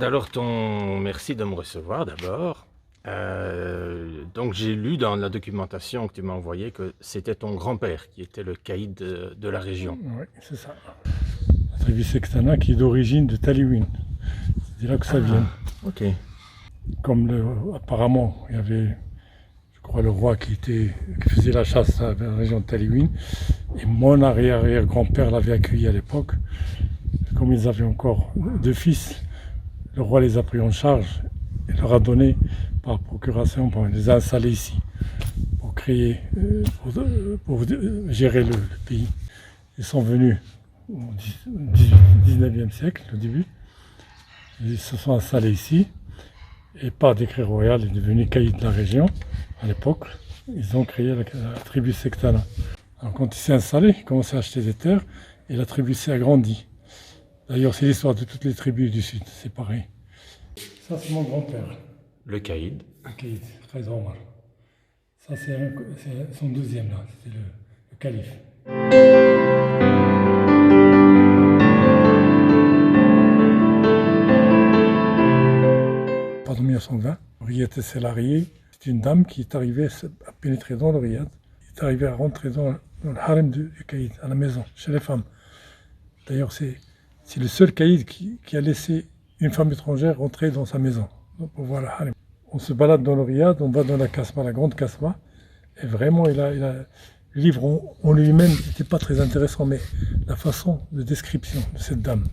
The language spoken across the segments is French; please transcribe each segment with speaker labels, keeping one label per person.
Speaker 1: Riyad, alors merci de me recevoir d'abord. Donc j'ai lu dans la documentation que tu m'as envoyée que c'était ton grand-père qui était le caïd de la région.
Speaker 2: Oui, c'est ça. La tribu Sextana qui est d'origine de Taliwin. C'est là que ça vient.
Speaker 1: Ok.
Speaker 2: Apparemment, il y avait, je crois, le roi qui faisait la chasse à la région de Taliwin. Et mon arrière-arrière-grand-père l'avait accueilli à l'époque. Comme ils avaient encore deux fils, le roi les a pris en charge et leur a donné par procuration pour les installer ici, pour pour gérer le pays. Ils sont venus au 19e siècle, au début. Ils se sont installés ici et par décret royal, ils sont devenus caïds de la région à l'époque. Ils ont créé la tribu Sectana. Alors quand il s'est installé, il a commencé à acheter des terres et la tribu s'est agrandie. D'ailleurs, c'est l'histoire de toutes les tribus du Sud, c'est pareil. Ça, c'est mon grand-père.
Speaker 1: Le caïd.
Speaker 2: Le caïd, Khaïd Omar. Ça, c'est son deuxième, là, c'était le calife. Pendant 1920, Riyad est salarié. C'est une dame qui est arrivée à pénétrer dans le Riyad. Elle est arrivée à rentrer dans le harem du caïd, à la maison, chez les femmes. D'ailleurs, c'est le seul caïd qui a laissé une femme étrangère rentrer dans sa maison pour voir le harem. On se balade dans le Riyad, on va dans la Kasbah, la grande Kasbah, et vraiment, le livre en lui-même n'était pas très intéressant, mais la façon de description de cette dame.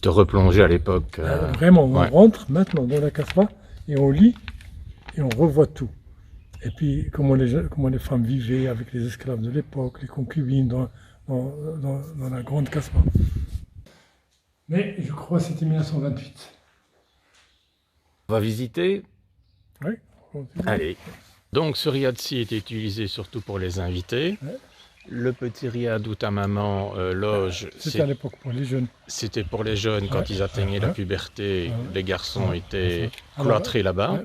Speaker 1: Te replonger à l'époque.
Speaker 2: Vraiment, on rentre maintenant dans la Kasbah et on lit et on revoit tout. Et puis, comment les femmes vivaient avec les esclaves de l'époque, les concubines dans la grande Kasbah. Mais je crois que c'était 1928.
Speaker 1: On va visiter?
Speaker 2: Oui.
Speaker 1: Allez. Donc ce riad-ci était utilisé surtout pour les invités.
Speaker 2: Ouais.
Speaker 1: Le petit riad où ta maman loge,
Speaker 2: c'était à l'époque pour les jeunes.
Speaker 1: C'était pour les jeunes quand ils atteignaient la puberté. Les garçons étaient
Speaker 2: cloîtrés
Speaker 1: là-bas.